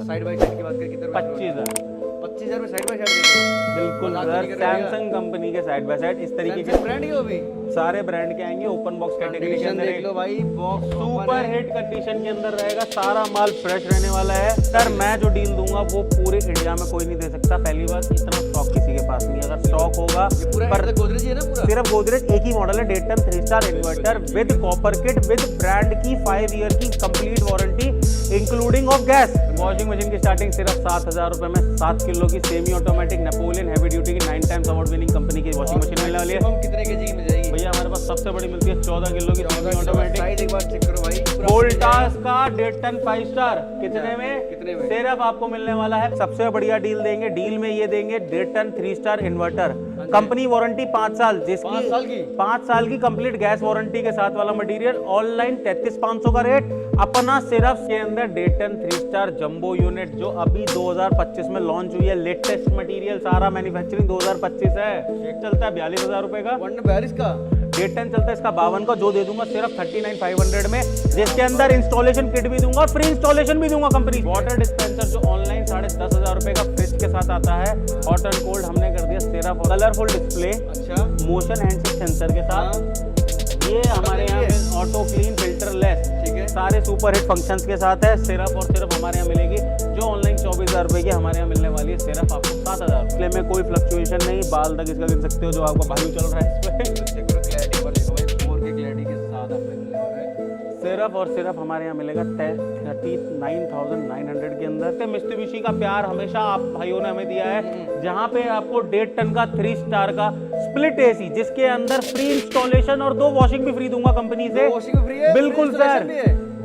Sir. Side by side की बात करें कितने 25,000। 25,000 में साइड बाय साइड बिल्कुल सर, सैमसंग कंपनी के साइड बाय साइड इस तरीके के ब्रांड ही हो भी सारे ब्रांड के आएंगे। ओपन बॉक्स कैटेगरी के अंदर देख लो भाई, बॉक्स सुपर हिट कंडीशन के अंदर रहेगा, सारा माल फ्रेश रहने वाला है सर। मैं जो डील दूंगा वो पूरे इंडिया में कोई नहीं दे सकता। पहली बात, इतना स्टॉक किसी के पास नहीं है। अगर स्टॉक होगा पर गोदरेज है ना पूरा, सिर्फ गोदरेज एक ही मॉडल है, डेटन 3 star inverter with copper kit with brand की 5 ईयर की complete warranty including of gas. Washing machine की स्टार्टिंग सिर्फ 7,000 रुपए में 7 किलो की semi automatic Napoleon heavy duty की 9 टाइम्स अवार्ड विनिंग कंपनी की वॉशिंग मशीन मिलने वाली है। हम कितने केजी की मिल जाएगी भैया हमारे पास सबसे बड़ी मिलती है 14 किलो की सेमी ऑटोमेटिक। साइड एक बार चेक करो भाई, वोल्टास का डेटन 5 स्टार कितने में कितने में सिर्फ आपको मिलने वाला है। सबसे बढ़िया डील देंगे, डील में ये देंगे डेटन 3 स्टार इन्वर्टर, कंपनी वारंटी 5 साल, जिसकी 5 साल की कंप्लीट गैस वारंटी के साथ वाला मटेरियल। ऑनलाइन 33,500 का रेट अपना सिर्फ के अंदर डेटन 3 स्टार जंबो यूनिट जो अभी 2025 में लॉन्च हुई है, लेटेस्ट मटेरियल, सारा मैन्युफैक्चरिंग 2025 है। एक चलता है 42,000 रुपए का, 42 का डेटन चलता है इसका 52 का, जो दे दूंगा सिर्फ 39,500 में, जिसके अंदर इंस्टॉलेशन किट भी दूंगा, फ्री इंस्टॉलेशन भी दूंगा कंपनी। वाटर डिस्पेंसर जो ऑनलाइन 10,500 रुपए का फ्रिज के साथ आता है, हॉट एंड कोल्ड हमने कर दिया सिर्फ। कलरफुल डिस्प्ले, अच्छा, मोशन हैंडसेट सेंसर के साथ, ये हमारे यहाँ पे ऑटो क्लीन फिल्टर लेस, ठीक है, सारे सुपर हिट फंक्शंस के साथ है। सिर्फ और सिर्फ हमारे यहाँ मिलेगी, जो ऑनलाइन 24,000 रुपए की हमारे यहाँ मिलने वाली है, सिर्फ आपको 7,000। इसलिए में कोई फ्लक्चुएशन नहीं, बाल तक इसका गिन सकते हो जो आपका भालू चल रहा है इस पे। क्लैरिटी वाले को भाई 4K क्लैरिटी के साथ आपको मिलने वाला है। सिर्फ और सिर्फ हमारे यहाँ मिलेगा 39,900 के अंदर। तो मित्सुबिशी का प्यार हमेशा आप भाइयों ने हमें दिया है, जहाँ पे आपको 1.5 टन का 3 स्टार का स्प्लिट एसी, जिसके अंदर फ्री इंस्टॉलेशन और 2 वॉशिंग भी फ्री दूंगा कंपनी से। वॉशिंग भी फ्री है, बिल्कुल सर।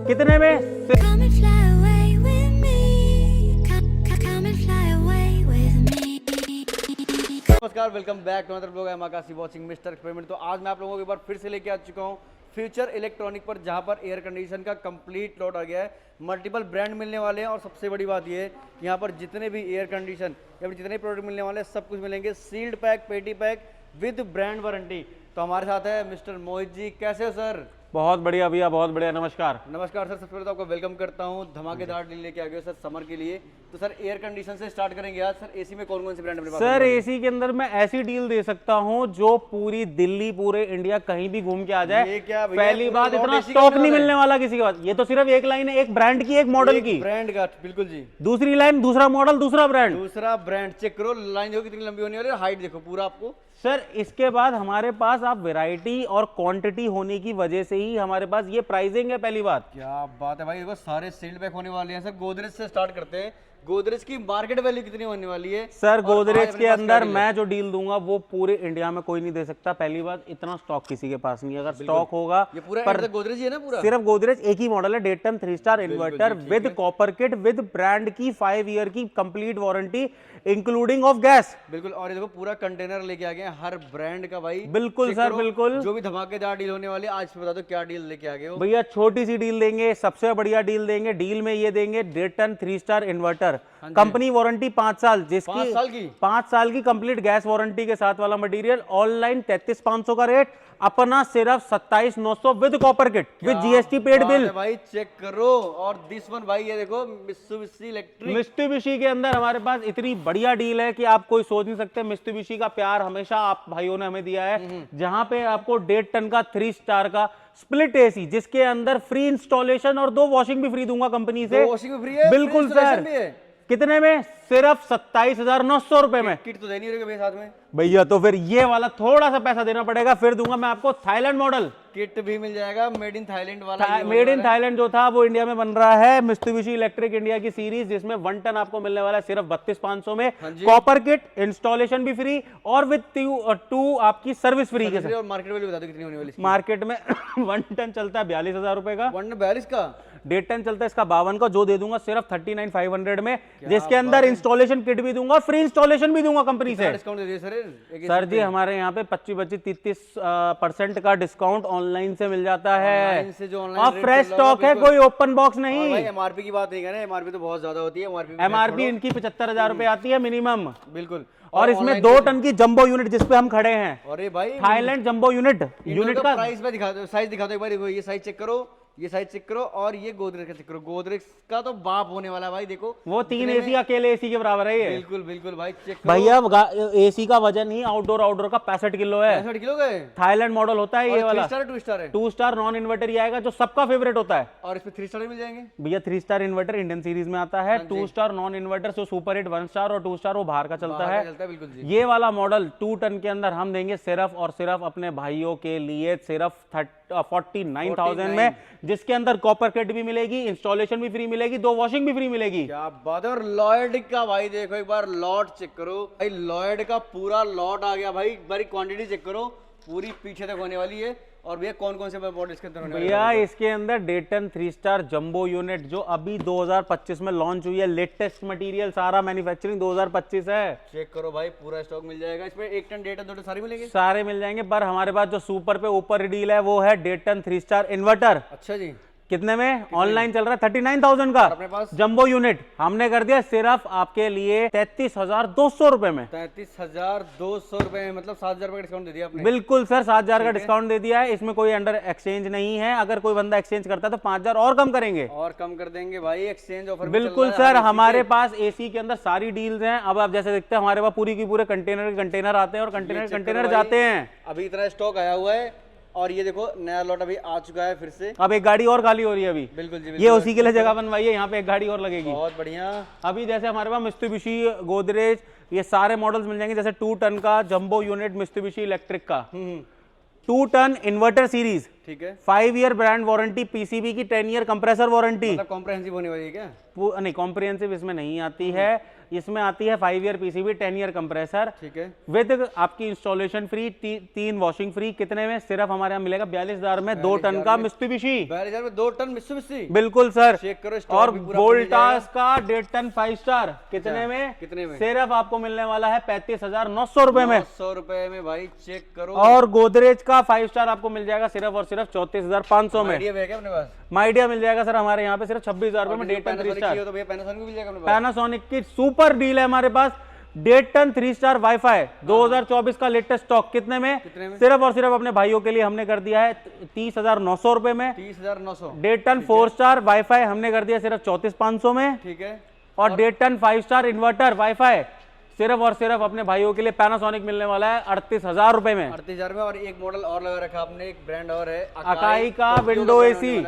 कितने में? Come and fly away with me. Come and fly away with me. नमस्कार, welcome back to another blog. I am Akashi watching mister experiment. तो आज मैं आप लोगों को एक बार फिर से लेके आ चुका हूँ फ्यूचर इलेक्ट्रॉनिक पर, जहाँ पर एयर कंडीशन का कंप्लीट लॉट आ गया है। मल्टीपल ब्रांड मिलने वाले हैं और सबसे बड़ी बात ये है कि यहाँ पर जितने भी एयर कंडीशन या फिर जितने प्रोडक्ट मिलने वाले हैं सब कुछ मिलेंगे सील्ड पैक, पेटी पैक विद ब्रांड वारंटी। तो हमारे साथ है मिस्टर मोहित जी। कैसे हो सर? बहुत बढ़िया भैया, बहुत बढ़िया। नमस्कार। नमस्कार सर, सबसे पहले तो आपको वेलकम करता हूँ। धमाकेदार डील लेके आ गए सर समर के लिए। तो सर एयर कंडीशन से स्टार्ट करेंगे आज। सर एसी में कौन कौन सी ब्रांड अपने पास? सर एसी के अंदर मैं ऐसी डील दे सकता हूँ जो पूरी दिल्ली, पूरे इंडिया कहीं भी घूम के आ जाए। ये क्या भैया, पहली बात, पूरा इतना AC का स्टॉक मिलने नहीं वाला है। मिलने वाला किसी के पास। ये तो सिर्फ एक लाइन है, एक ब्रांड की, एक मॉडल की। ब्रांड का, बिल्कुल जी। दूसरी लाइन, दूसरा मॉडल, दूसरा ब्रांड। दूसरा ब्रांड चेक करो, लाइन देखो कितनी लंबी होने वाली है, हाइट देखो पूरा आपको। सर इसके बाद हमारे पास आप वैरायटी और क्वांटिटी होने की वजह से ही हमारे पास ये प्राइसिंग है। पहली बात, क्या बात है भाई, देखो सारे सील्ड पैक होने वाले हैं सर। गोदरेज से स्टार्ट करते हैं। गोदरेज की मार्केट वैल्यू कितनी होने वाली है सर और गोदरेज आज के अपने पास अंदर क्या मैं जो डील दूंगा वो पूरे इंडिया में कोई नहीं दे सकता। पहली बात, इतना स्टॉक किसी के पास नहीं है। अगर स्टॉक होगा, ये पूरा पर गोदरेज ही है ना पूरा? सिर्फ गोदरेज एक ही मॉडल है, डेटन 3 star inverter with copper kit with brand की 5 ईयर की complete warranty including of gas. बिल्कुल। और ये देखो पूरा कंटेनर लेके आ गए हैं हर ब्रांड का भाई। बिल्कुल चेक सर, करो, बिल्कुल। जो भी धमाकेदार डील होने वाली है आज बता दो क्या डील लेके आ गए हो। भैया छोटी सी डील देंगे, सबसे बढ़िया डील देंगे। डील में ये देंगे डेटन 3 स्टार इन्वर्टर, कंपनी वारंटी 5 साल, जिसकी 5 साल की कंप्लीट गैस वारंटी के साथ वाला मटेरियल। ऑनलाइन 33,500 का रेट अपना सिर्फ 27,900 with copper kit with GST paid bill. भाई चेक करो। और दिस वन भाई, ये देखो मित्सुबिशी इलेक्ट्रिक। मित्सुबिशी के अंदर हमारे पास इतनी बढ़िया डील है कि आप कोई सोच नहीं सकते। मित्सुबिशी का प्यार हमेशा आप भाइयों ने हमें दिया है, जहां पे आपको 1.5 टन का 3 स्टार का स्प्लिट एसी, जिसके अंदर फ्री इंस्टॉलेशन और 2 वॉशिंग भी फ्री दूंगा कंपनी से। वॉशिंग भी फ्री है? बिल्कुल सर। कितने में? सिर्फ 27,900 रुपए में। किट तो दे नहीं रहे साथ में भैया, तो फिर ये वाला थोड़ा सा पैसा देना पड़ेगा, फिर दूंगा मैं आपको थाईलैंड मॉडल। किट भी मिल जाएगा, मेड इन थाईलैंड वाला। मेड इन थाईलैंड जो था वो इंडिया में बन रहा है। मित्सुबिशी इलेक्ट्रिक इंडिया की सीरीज, जिसमें 1 टन आपको मिलने वाला है सिर्फ 32,500 में। कॉपर किट, इंस्टॉलेशन भी फ्री और विद 2 आपकी सर्विस फ्री के साथ। और मार्केट वैल्यू बता दो कितनी होने वाली है? मार्केट में 1 टन चलता है 42,000 रुपए का। 42 का? 1.5 टन चलता है इसका 52 का, जो दे दूंगा सिर्फ 39,500 में, जिसके अंदर इंस्टॉलेशन किट भी दूंगा, फ्री इंस्टॉलेशन भी दूंगा कंपनी से। डिस्काउंट दे दिए सर जी हमारे यहाँ पे 25-30% का डिस्काउंट ऑनलाइन से मिल जाता है। और फ्रेश स्टॉक है, कोई ओपन बॉक्स नहीं। एमआरपी की बात नहीं करना, एमआरपी तो बहुत ज्यादा होती है। एमआरपी इनकी 75,000 रुपए आती है मिनिमम। बिल्कुल। और इसमें 2 टन की जंबो यूनिट, जिसपे हम खड़े हैं, अरे भाई थाईलैंड जंबो यूनिट का का प्राइस में दिखा दो, साइज दिखा दो एक बार। देखो ये साइज चेक करो, ये साइज चेक करो और ये गोदरेज का चेक करो। गोदरेज का तो बाप होने वाला है भाई, देखो वो 3 इतने एसी अकेले एसी के बराबर है ये। बिल्कुल बिल्कुल भाई, चेक करो। भैया एसी का वजन ही आउटडोर का 65 किलो है। 65 किलो गए। थाईलैंड मॉडल होता है ये वाला। 3 स्टार है 2 स्टार है? 2 स्टार नॉन इन्वर्टर ही आएगा, जो सबका फेवरेट होता है। और इसमें 3 स्टार मिल जाएंगे भैया 3 स्टार इन्वर्टर इंडियन सीरीज में आता है, 2 स्टार नॉन इन्वर्टर जो सुपर हिट 1 स्टार और 2 स्टार वो बाहर का चलता है। बिल्कुल जी। ये वाला मॉडल 2 टन के अंदर हम देंगे सिर्फ और सिर्फ अपने भाइयों के लिए सिर्फ 49,000 में, जिसके अंदर कॉपर किट भी मिलेगी, इंस्टॉलेशन भी फ्री मिलेगी, 2 वॉशिंग भी फ्री मिलेगी। क्या बात है। और लॉयड का भाई देखो एक बार लॉट चेक करो भाई, लॉयड का पूरा लॉट आ गया भाई। एक बारी क्वांटिटी चेक करो, पूरी पीछे तक होने वाली है। और भैया कौन कौन से मॉडल इसके अंदर होने वाले हैं? भैया इसके अंदर डेटन 3 स्टार जंबो यूनिट जो अभी 2025 में लॉन्च हुई है, लेटेस्ट मटेरियल, सारा मैन्युफैक्चरिंग 2025 है। चेक करो भाई, पूरा स्टॉक मिल जाएगा इसमें। 1 टन डेटन 2 टन सारे मिलेंगे? सारे मिल जाएंगे, पर हमारे पास जो सुपर पे ऊपर डील है वो है डेटन 3 स्टार इन्वर्टर। अच्छा जी। कितने में ऑनलाइन चल रहा है? 39,000 का अपने पास जंबो यूनिट हमने कर दिया सिर्फ आपके लिए 33,200 रुपए में। 33,200 रुपए में, मतलब 7,000 रुपए का डिस्काउंट दे दिया आपने। बिल्कुल सर, 7,000 का डिस्काउंट दे दिया है। इसमें कोई अंडर एक्सचेंज नहीं है, अगर कोई बंदा एक्सचेंज करता है तो 5,000 और कम करेंगे। और कम कर देंगे भाई, एक्सचेंज ऑफर बिल्कुल सर, हमारे पास एसी के अंदर सारी डील्स हैं। अब आप जैसे देखते हैं हमारे पास पूरी की पूरे कंटेनर आते हैं और कंटेनर जाते हैं। अभी इतना स्टॉक आया हुआ है और ये देखो नया लॉट अभी आ चुका है फिर से। अब एक गाड़ी और खाली हो रही है अभी। बिल्कुल जी, ये उसी के लिए जगह बनवाई है, यहाँ पे एक गाड़ी और लगेगी। बहुत बढ़िया। अभी जैसे हमारे पास मित्सुबिशी, गोदरेज, ये सारे मॉडल्स मिल जाएंगे। जैसे 2 टन का जंबो यूनिट मित्सुबिशी इलेक्ट्रिक का 2 टन इन्वर्टर सीरीज, ठीक है। 5 ईयर ब्रांड वारंटी, पीसीबी की 10 ईयर कंप्रेसर वारंटी। मतलब कॉम्प्रिहेंसिव होने वाली है क्या? नहीं, कॉम्प्रिहेंसिव इसमें नहीं आती है, इसमें आती है 5 ईयर पीसीबी, 10 ईयर कंप्रेसर, ठीक है। विद आपकी इंस्टॉलेशन फ्री, 3 वॉशिंग फ्री। कितने में? सिर्फ हमारे यहाँ मिलेगा 42,000 में 2 टन का मित्सुबिशी। 42,000 में 2 टन मित्सुबिशी। बिल्कुल सर। चेक करो। और वोल्टास का 1.5 टन 5 स्टार कितने में? कितने में? सिर्फ आपको मिलने वाला है 35,900 रुपए में। 900 रुपए में भाई, चेक करो। और गोदरेज का 5 स्टार आपको मिल जाएगा सिर्फ और सिर्फ 34,500 में। आइडिया है क्या अपने पास? माइडिया मिल जाएगा सर हमारे यहाँ पे सिर्फ 26,000 रुपए में, डेटन 3 स्टार। तो भैया पैनासोनिक भी मिल जाएगा अपने पास। पैनासोनिक की सुपर डील है हमारे पास, डेटन 3 स्टार वाईफाई 2024 का लेटेस्ट स्टॉक। कितने में? सिर्फ और सिर्फ अपने भाइयों के लिए हमने कर दिया है 30,900 रुपए में। 30,900। डेटन 4 स्टार वाईफाई हमने कर दिया सिर्फ 34,500 में, ठीक है। और डेटन 5 स्टार इन्वर्टर वाईफाई सिर्फ और सिर्फ अपने भाइयों के लिए पैनासोनिक मिलने वाला है 38,000 रुपए में। 38,000 में। और एक मॉडल और लगा रखा आपने, एक ब्रांड और है अकाई का विंडो एसी,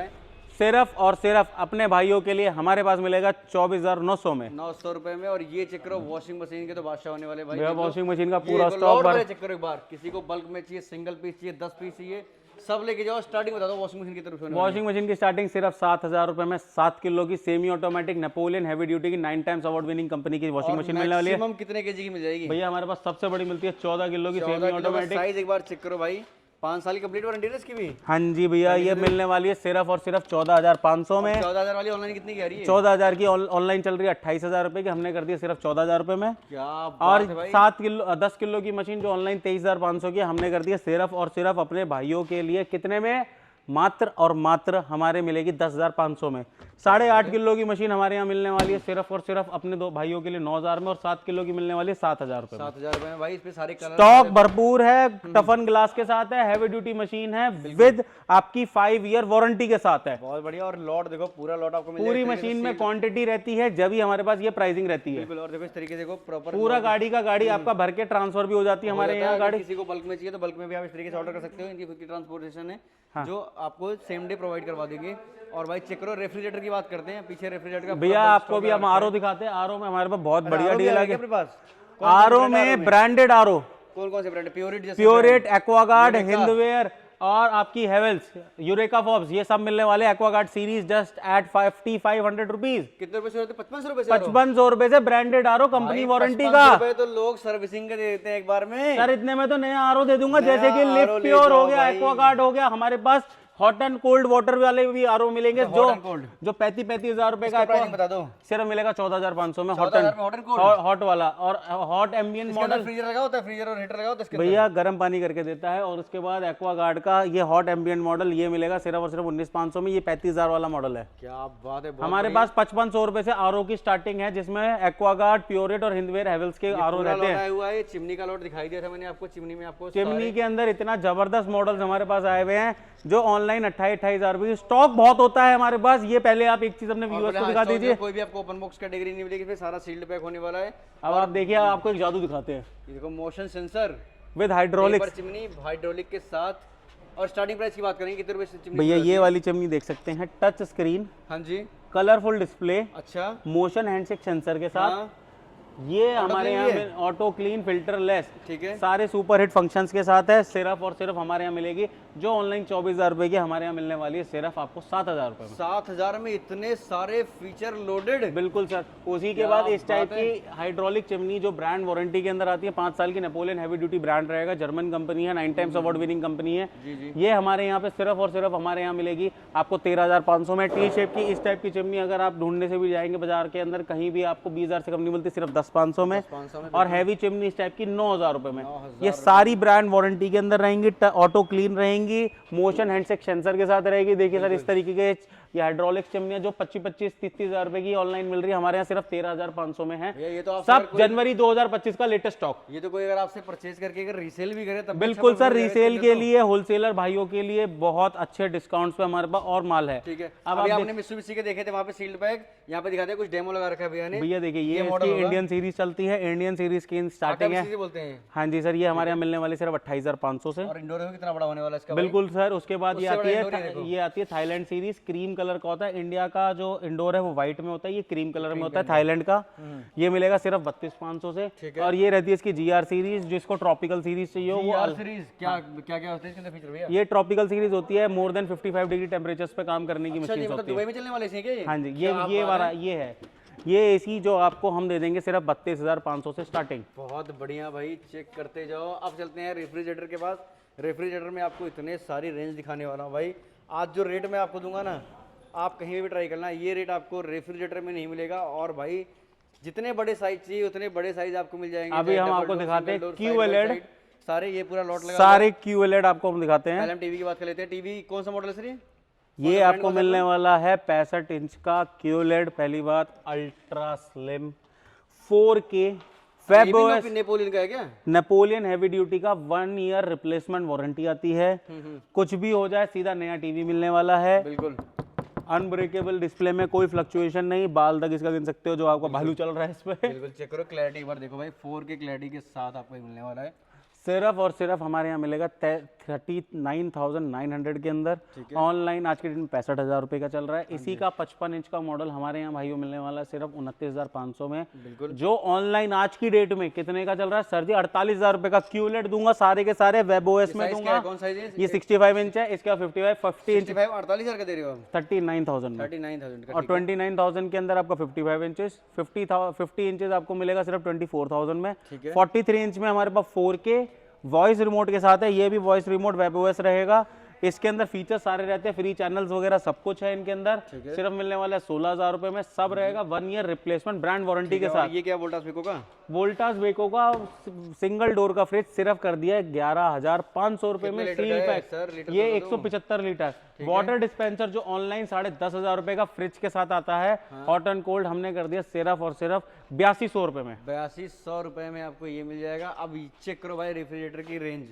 सिर्फ और सिर्फ अपने भाइयों के लिए हमारे पास मिलेगा 24,900 में। 900 रुपए में। और ये चेक करो, वॉशिंग मशीन के तो बादशाह होने वाले भाई। वॉशिंग मशीन का ये पूरा देखो, स्टॉक लॉट चेक करो एक बार। किसी को बल्क में चाहिए, सिंगल पीस चाहिए, 10 पीस चाहिए, सब लेके जाओ। स्टार्टिंग बता दो वॉशिंग मशीन की तरफ से। वॉशिंग मशीन की स्टार्टिंग सिर्फ 7,000 रुपए में, 7 किलो की semi automatic Napoleon heavy duty की 9 टाइम्स अवार्ड विनिंग कंपनी की वॉशिंग मशीन मिलने वाली है। मैक्सिमम कितने केजी की मिल जाएगी भैया हमारे पास सबसे बड़ी मिलती है 14 किलो की सेमी ऑटोमेटिक। साइज एक बार चेक करो भाई। 5 साल की कंप्लीट वारंटी है इसकी भी। हाँ जी भैया, ये मिलने वाली है सिर्फ और सिर्फ 14,500 में। 14,000 वाली ऑनलाइन कितनी की आ रही है? 14,000 की ऑनलाइन चल रही है 28,000 रुपए की, हमने कर दिया सिर्फ 14,000 रुपए में। क्या और 7 किलो 10 किलो की मशीन जो ऑनलाइन 23,500 की, हमने कर दिया सिर्फ और सिर्फ अपने भाइयों के लिए। कितने में? मात्र और मात्र हमारे मिलेगी 10,500 में। 8.5 किलो की मशीन हमारे यहाँ मिलने वाली है सिर्फ और सिर्फ अपने 2 भाइयों के लिए 9,000 में, और 7 किलो की मिलने वाली है 7,000 रुपए में। 7,000 रुपए में भाई। इस पे सारे कलर स्टॉक भरपूर है, टफन ग्लास के साथ है, हैवी ड्यूटी मशीन है, विद आपकी 5 ईयर वारंटी के साथ है। बहुत बढ़िया। और लॉट देखो, पूरा लॉट आपको मिल पूरी जाएगा। मशीन में क्वांटिटी रहती है जब ही हमारे पास ये प्राइसिंग रहती है। बिल्कुल। और देखो इस तरीके से देखो प्रॉपर पूरा गाड़ी का गाड़ी आपका भर के ट्रांसफर भी हो जाती है हमारे यहाँ गाड़ी। किसी को बल्क में चाहिए तो बल्क में भी आप इस तरीके से ऑर्डर कर सकते हो। इनकी खुद की ट्रांसपोर्टेशन है जो आपको सेम डे प्रोवाइड करवा देंगे। और भाई चेक करो, रेफ्रिजरेटर की बात करते हैं। पीछे रेफ्रिजरेटर का भैया आपको भी हम आरओ दिखाते हैं। आरओ में हमारे पास बहुत बढ़िया डील है अपने पास। आरओ में ब्रांडेड आरओ कौन कौन से brand? Pureit, Pureit, Aquaguard, Hindware और आपकी हेवेल्स, यूरेका फॉब्स, ये सब मिलने वाले Aquaguard series just at 5,500 rupees. कितने रुपए से होते? 55 रुपए से। 5500 रुपए से ब्रांडेड आरओ कंपनी वारंटी का। तो लोग सर्विसिंग के दे देते हैं एक बार में। सर इतने में तो नया आरओ दे दूंगा, जैसे कि लिफ्ट प्योर हो गया, एक्वागार्ड हो गया। हमारे पास हॉट एंड कोल्ड वाटर वाले भी आरओ मिलेंगे जो 35,000 रुपए का बता दो। सिर्फ मिलेगा 14,500 में हॉट वाला। और हॉट एम्बियंट मॉडल फ्रीजर लगा होता है, फ्रीजर और हीटर लगा होता है भैया, गर्म पानी करके देता है। और उसके बाद एक्वागार्ड का ये हॉट एम्बियंट मॉडल ये मिलेगा सिर्फ और सिर्फ 19,500 में। ये 35,000 वाला मॉडल है। क्या बात है। हमारे पास 5500 रुपए से आरओ की स्टार्टिंग है, जिसमें एक्वागार्ड, प्योरेट और हिंदवेयर हेवेल्स के आरओ रहते हैं। हुआ है चिमनी का लॉट दिखाई दिया था मैंने आपको। चिमनी में आपको चिमनी के अंदर इतना जबरदस्त मॉडल्स हमारे पास आए हुए हैं जो ऑनलाइन ऑनलाइन 28,000 रुपए। स्टॉक बहुत होता है हमारे पास। ये पहले आप एक चीज अपने और व्यूअर्स बोले, को हाँ, दिखा stock दीजिए। में कोई भी आपको ओपन बॉक्स कैटेगरी नहीं मिलेगी, फिर सारा सील्ड पैक होने वाला है। अब आप देखिए, आपको एक जादू दिखाते हैं ये देखो motion sensor with hydraulics. Chimney hydraulic के साथ। और स्टार्टिंग प्राइस की बात करेंगे कितने रुपए से चिमनी भैया शुरू होती ये है? वाली चिमनी देख सकते हैं, टच स्क्रीन, हाँ जी, कलरफुल डिस्प्ले, अच्छा, मोशन हैंडशेक सेंसर के साथ। हाँ, ये हमारे clean यहाँ भी है? ऑटो क्लीन फिल्टर लेस, ठीक है। सारे सुपर हिट फंक्शंस के साथ है। सिर्फ और सिर्फ हमारे यहाँ मिलेगी जो ऑनलाइन 24,000 रुपए की, हमारे यहाँ मिलने वाली है सिर्फ आपको 7,000 रुपए में। 7,000 में इतने सारे फीचर लोडेड। बिल्कुल सर। उसी के क्या बाद इस टाइप बात है। की हाइड्रोलिक चिमनी जो ब्रांड वारंटी के अंदर आती है, 5 साल की नेपोलियन हैवी ड्यूटी ब्रांड रहेगा, जर्मन कंपनी है, 9 टाइम्स अवार्ड विनिंग कंपनी है। जी जी, ये हमारे यहाँ पे सिर्फ और सिर्फ हमारे यहाँ मिलेगी आपको 13,500 में। टी शेप की इस टाइप की चिमनी अगर आप ढूंढने से भी जाएंगे बाजार के अंदर, कहीं भी आपको 20,000 से कम नहीं मिलती, सिर्फ 10,500 में। 500 में। और हैवी चिमनी इस टाइप की 9,000 रुपए में। 9,000 ये सारी ब्रांड वारंटी के अंदर रहेंगी, ऑटो क्लीन रहेंगी, मोशन हैंडशेक सेंसर के साथ रहेगी। देखिए सर, इस तरीके के ये हाइड्रोलिक चिमनियां जो 25-30,000 रुपए की ऑनलाइन मिल रही है, हमारे यहाँ सिर्फ 13,500 में है। ये तो आपसे सब अगर कोई- जनवरी 2025 का लेटेस्ट स्टॉक। ये तो कोई अगर आपसे परचेज करके अगर रीसेल भी करे तब भी बिल्कुल अच्छा सर, परफॉर्म रीसेल करेगा के लिए, होलसेलर भाइयों के लिए बहुत अच्छे डिस्काउंट्स पे हमारे पास और माल है। ठीक है। अब अभी आप आपने मित्सुबिशी के देखे थे वहाँ पे सील्ड पैक, यहाँ पे दिखाते हैं कुछ डेमो लगा रखा है भैया ने। भैया देखिए, ये मॉडल इसकी होगा? इंडियन सीरीज चलती है, इंडियन सीरीज की स्टार्टिंग है। इसी से बोलते हैं। हाँ जी सर, ये हमारे यहाँ मिलने वाली सिर्फ 28,500 से। और इंडोर में कितना बड़ा होने वाला है इसका भाई? बिल्कुल सर। उसके बाद ये उससे आती बड़ा इंडोर ही है, देखो। ये आती है थाईलैंड सीरीज, क्रीम कलर का होता है। इंडिया का जो इंडोर है वो व्हाइट में होता है, ये क्रीम कलर में होता है थाईलैंड का। ये मिलेगा सिर्फ 32,500 से। ठीक है। और ये रहती है इसकी जीआर सीरीज, जिसको ट्रॉपिकल सीरीज चाहिए हो वो GR सीरीज क्या क्या क्या होते हैं इसके फीचर भैया? ये ट्रॉपिकल सीरीज होती है, मोर देन 55 डिग्री टेम्परेचर्स पे काम करने की अच्छा जी, मशीन मतलब होती है। दुबई में चलने वाले हैं क्या ये? हाँ जी, क्या ये बात वाला है? ये है। ये एसी जो आपको हम दे देंगे सिर्फ 32,500 से स्टार्टिंग। बहुत बढ़िया भाई, चेक करते जाओ। अब चलते हैं रेफ्रिजरेटर के पास। रेफ्रिजरेटर में आपको इतने सारी रेंज दिखाने वाला हूँ भाई। आज जो रेट मैं आपको दूंगा ना, आप कहीं भी ट्राई करना, ये रेट आपको रेफ्रिजरेटर में नहीं मिलेगा। और भाई जितने बड़े साइज चाहिए उतने बड़े साइज आपको मिल जाएंगे। अभी चाहे हम डबल आपको डोर, दिखाते हैं single door, QLED, side by side, सारे ये पूरा लॉट लगा। सारे QLED आपको हम दिखाते हैं। पहले हम टीवी की बात कर लेते हैं। टीवी कौन सा मॉडल है सर ये? ये आपको मिलने वाला है 65 इंच का QLED। पहली बात, ultra slim 4K web OS, Napoleon का है क्या? नेपोलियन हैवी ड्यूटी का 1 ईयर रिप्लेसमेंट वारंटी आती है। कुछ भी हो जाए सीधा नया टीवी मिलने वाला है। बिल्कुल। अनब्रेकेबल डिस्प्ले में कोई फ्लक्चुएशन नहीं, बाल तक इसका गिन सकते हो जो आपका भालू चल रहा है इस पे। बिल्कुल चेक करो क्लैरिटी, एक बार देखो भाई, 4K क्लैरिटी के साथ आपको ये मिलने वाला है। सिर्फ और सिर्फ हमारे यहाँ मिलेगा 39,900 के अंदर। ऑनलाइन आज के दिन 65,000 रुपये का चल रहा है। इसी का 55 इंच का मॉडल हमारे यहाँ भाइयों मिलने वाला है सिर्फ 29,500 में। बिल्कुल। जो ऑनलाइन आज की डेट में कितने का चल रहा है सर जी? 48,000 रुपये का QLED दूंगा, सारे के सारे वेब ओएस में साइज क्या दूंगा। है? कौन साइज है? ये 65 इंच है, इसका 50 इंच 48,000 का दे रहे हो आप? 39,000 में। 39,000 का। और 29,000 के अंदर आपका 55 इंचेस, 50 इंचेस आपको मिलेगा सिर्फ 24,000 में। ठीक है। 43 इंच में हमारे पास 4K वॉइस रिमोट के साथ है। ये भी वॉइस रिमोट वेब ओएस रहेगा। इसके अंदर फीचर सारे रहते हैं, फ्री चैनल्स वगैरह सब कुछ है इनके अंदर। सिर्फ मिलने वाला है 16,000 रुपए में। सब रहेगा 1 ईयर रिप्लेसमेंट ब्रांड वारंटी के साथ। ये क्या वोल्टास बेको का? वोल्टास बेको का सिंगल डोर का फ्रिज सिर्फ कर दिया है 11,500 रुपए में। लीटर सील का है पैक, सर? लीटर ये तो दो। 175 लीटर वाटर डिस्पेंसर जो ऑनलाइन 10,500 रुपए का फ्रिज के साथ आता है, हॉट एंड कोल्ड, हमने कर दिया सिर्फ और सिर्फ 8200 रुपए में। 8200 रुपए में आपको ये मिल जाएगा। अब चेक करो भाई रेफ्रिजरेटर की रेंज।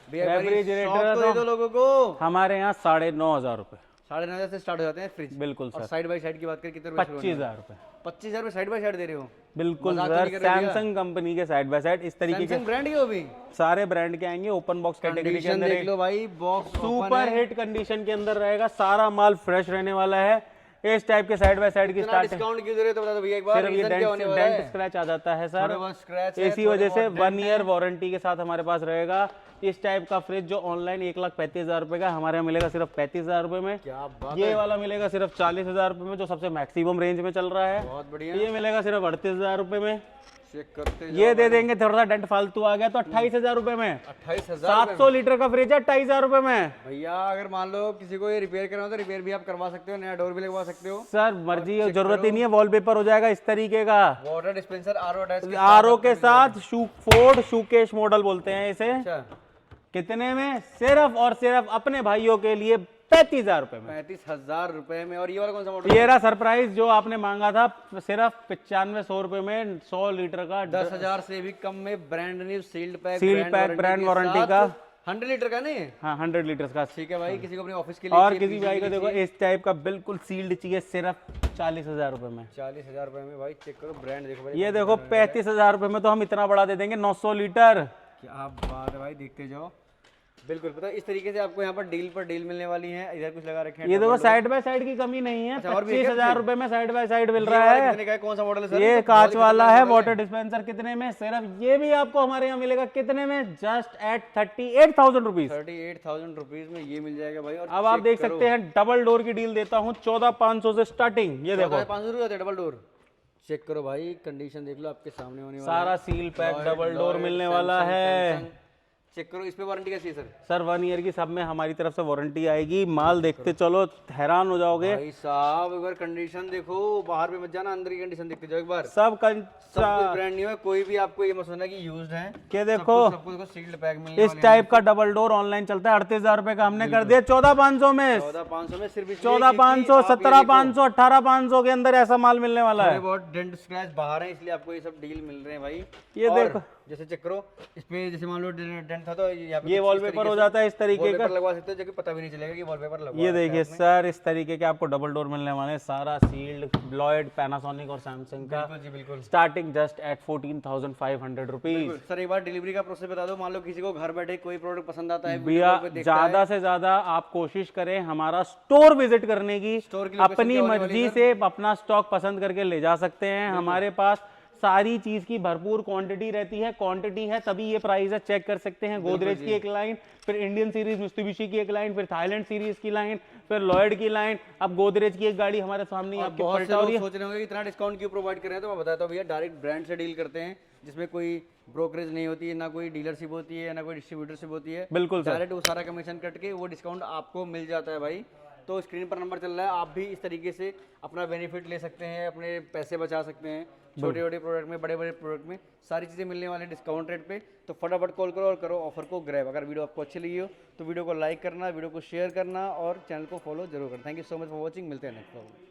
रेफ्रिजरेटर तो दे दो लोगों को। हमारे यहाँ 9,500 रुपए, 9,500 से स्टार्ट हो जाते हैं फ्रिज। बिल्कुल और सर। साइड बाय साइड की बात करें कितने रुपए? 25,000 रुपए। 25,000 रुपए साइड बाय साइड दे रहे हो? बिल्कुल मजाक तो सर, नहीं कर रहे भैया? सैमसंग कंपनी के साइड बाय साइड इस तरीके के सैमसंग ब्रांड की हो भी? सारे ब्रांड के आएंगे। ओपन बॉक्स कैटेगरी के कंडीशन अंदर देख लो भाई, बॉक्स सुपर हिट कंडीशन के अंदर रहेगा। सारा माल फ्रेश रहने वाला है। इस टाइप के साइड बाय साइड की कितना स्टार्ट डिस्काउंट क्यों दे रहे हो तो बता दो भैया एक बार। सिर्फ ये रीजन क्या होने वाला डेंट है? स्क्रैच आ जाता है सर, थोड़े बहुत स्क्रैच है, इसी थोड़े वजह से बहुत 1 ईयर वारंटी के साथ हमारे पास रहेगा। इस टाइप का फ्रिज जो ऑनलाइन 1,35,000 रुपए का, हमारे यहाँ मिलेगा सिर्फ 35,000 रुपए में। क्या बात ये वाला मिलेगा सिर्फ 40,000 रुपए में, जो सबसे मैक्सिमम रेंज में चल रहा है। बहुत बढ़िया। ये मिलेगा सिर्फ 38,000 रुपए में। चेक करते ये दे देंगे, थोड़ा सा डेंट फालतू आ गया तो 28,000 रुपए में। 28,000 700 लीटर का फ्रिज है 28,000 रुपए में। भैया अगर मान लो किसी को ये रिपेयर करना हो तो रिपेयर भी आप करवा सकते हो, नया डोर भी लगवा सकते हो। सर मर्जी है, जरूरत ही नहीं है, वॉलपेपर हो जाएगा इस तरीके का। Water dispenser RO attach RO के साथ फोर्ड शूकेश मॉडल बोलते हैं इसे। अच्छा, कितने में? सिर्फ और सिर्फ अपने भाइयों के लिए 35,000 रुपए में। 35,000 रुपए में। और ये वाला कौन सा मॉडल? ये रहा सरप्राइज जो आपने मांगा था, सिर्फ 9500 रुपए में 100 लीटर का 10,000 से भी कम में brand new sealed pack sealed pack brand warranty का। 100 लीटर का नहीं? हाँ 100 लीटर्स का। ठीक है भाई, किसी को अपने ऑफिस के लिए और चाहिए, किसी पीजी भाई के को लिए देखो चाहिए। इस टाइप का बिल्कुल सील्ड चाहिए सिर्फ 40,000 रुपए में। 40,000 रुपए में भाई, चेक करो ब्रांड देखो भाई। ये देखो 35,000 रुपए में तो हम इतना बड़ा दे देंगे 900 लीटर। क्या बात है भाई, देखते जाओ। बिल्कुल, पता है इस तरीके से आपको यहाँ पर डील मिलने वाली है। इधर कुछ लगा रखे हैं, ये देखो साइड बाय साइड की कमी नहीं है। अच्छा, और भी है क्या 25,000 रुपए में साइड बाय साइड मिल ये रहा वाला है। कितने का है? कौन सा मॉडल है सर? ये तो कांच बहुत ही वाला खतरनाक है। मॉडल वाटर डिस्पेंसर कितने में? सिर्फ ये भी आपको हमारे यहाँ मिलेगा कितने में? Just eight 38,000 rupees. 38,000 रुपीज में ये मिल जाएगा भाई। और अब आप देख सकते हैं डबल डोर की डील देता हूँ 14,500 से स्टार्टिंग। ये देखो 500 रुपये डबल डोर। चेक करो भाई, कंडीशन देख लो, आपके सामने होने वाला सारा सील पैक डबल डोर मिलने वाला है। चेक करो, इस पे वारंटी कैसी है सर? सर 1 ईयर की सब में हमारी तरफ से वारंटी आएगी। माल देखते चलो हैरान हो जाओगे। भाई साहब एक बार कंडीशन देखो, बाहर पे मत जाना, अंदर की कंडीशन देखते जाओ एक बार। सब सब कुछ ब्रांड न्यू है, कोई भी आपको ये मत सोचना कि यूज्ड है। के देखो सबको देखो सील्ड पैक मिलने इस टाइप का डबल डोर ऑनलाइन चलता है 38,000 रुपए का, हमने कर दिया 14,500 में। 14,500 में सिर्फ 14,500, 17,500, 18,500 के अंदर ऐसा माल मिलने वाला है। बहुत डेंट स्क्रैच बाहर है, इसलिए आपको ये सब डील मिल रहे हैं भाई। ये और देखो, जैसे चेक करो, इस पे जैसे मान लो डेंट था तो यहाँ पे ये कुछ इस वॉलपेपर तरीके हो से जाता है इस तरीके का। वॉलपेपर लगवा सकते हो, जो कि पता भी नहीं चलेगा कि वॉलपेपर लगवा ये रखा है देखिए आपने। सर इस तरीके के आपको डबल डोर मिलने वाले हैं। सारा सील्ड लॉयड, पैनासोनिक और सैमसंग का। बिल्कुल जी बिल्कुल। Starting just at 14,500 rupees. Sir एक बार डिलीवरी का प्रोसेस बता दो। मान लो किसी को घर बैठे कोई प्रोडक्ट पसंद आता है, भैया वीडियो पे देखता है। ज्यादा से ज्यादा आप कोशिश करें हमारा स्टोर विजिट करने की। स्टोर की लोकेशन अपनी क्या होने वाली मर्जी है से अपना स्टॉक पसंद करके ले जा सकते हैं। हमारे पास सारी चीज की भरपूर क्वांटिटी रहती है। क्वांटिटी है तभी ये प्राइस है, चेक कर सकते हैं। गोदरेज की एक लाइन, फिर इंडियन सीरीज मित्सुबिशी की एक लाइन, फिर थाईलैंड सीरीज की लाइन, फिर लॉयड की लाइन। अब गोदरेज की एक गाड़ी हमारे सामने ही और आपकी बहुत से पलटा हो लोग रही है। सोच रहे होंगे कि इतना डिस्काउंट क्यों प्रोवाइड कर रहे हैं, तो मैं बताता हूँ भैया, डायरेक्ट ब्रांड से डील करते हैं, जिसमें कोई ब्रोकरेज नहीं होती है, ना कोई डीलरशिप होती है, ना कोई डिस्ट्रीब्यूटरशिप होती है। बिल्कुल सर। डायरेक्ट वो सारा कमीशन कट के वो डिस्काउंट आपको मिल जाता है भाई। तो स्क्रीन पर नंबर चल रहा है, आप भी इस तरीके से अपना बेनिफिट ले सकते हैं, अपने पैसे बचा सकते हैं। छोटे छोटे प्रोडक्ट में, बड़े बड़े प्रोडक्ट में सारी चीज़ें मिलने वाले डिस्काउंट रेट पे। तो फटाफट कॉल करो और करो ऑफर को ग्रैब। अगर वीडियो आपको अच्छी लगी हो तो वीडियो को लाइक करना, वीडियो को शेयर करना और चैनल को फॉलो जरूर करना। Thank you so much for watching. मिलते हैं नेक्स्ट व्लॉग में।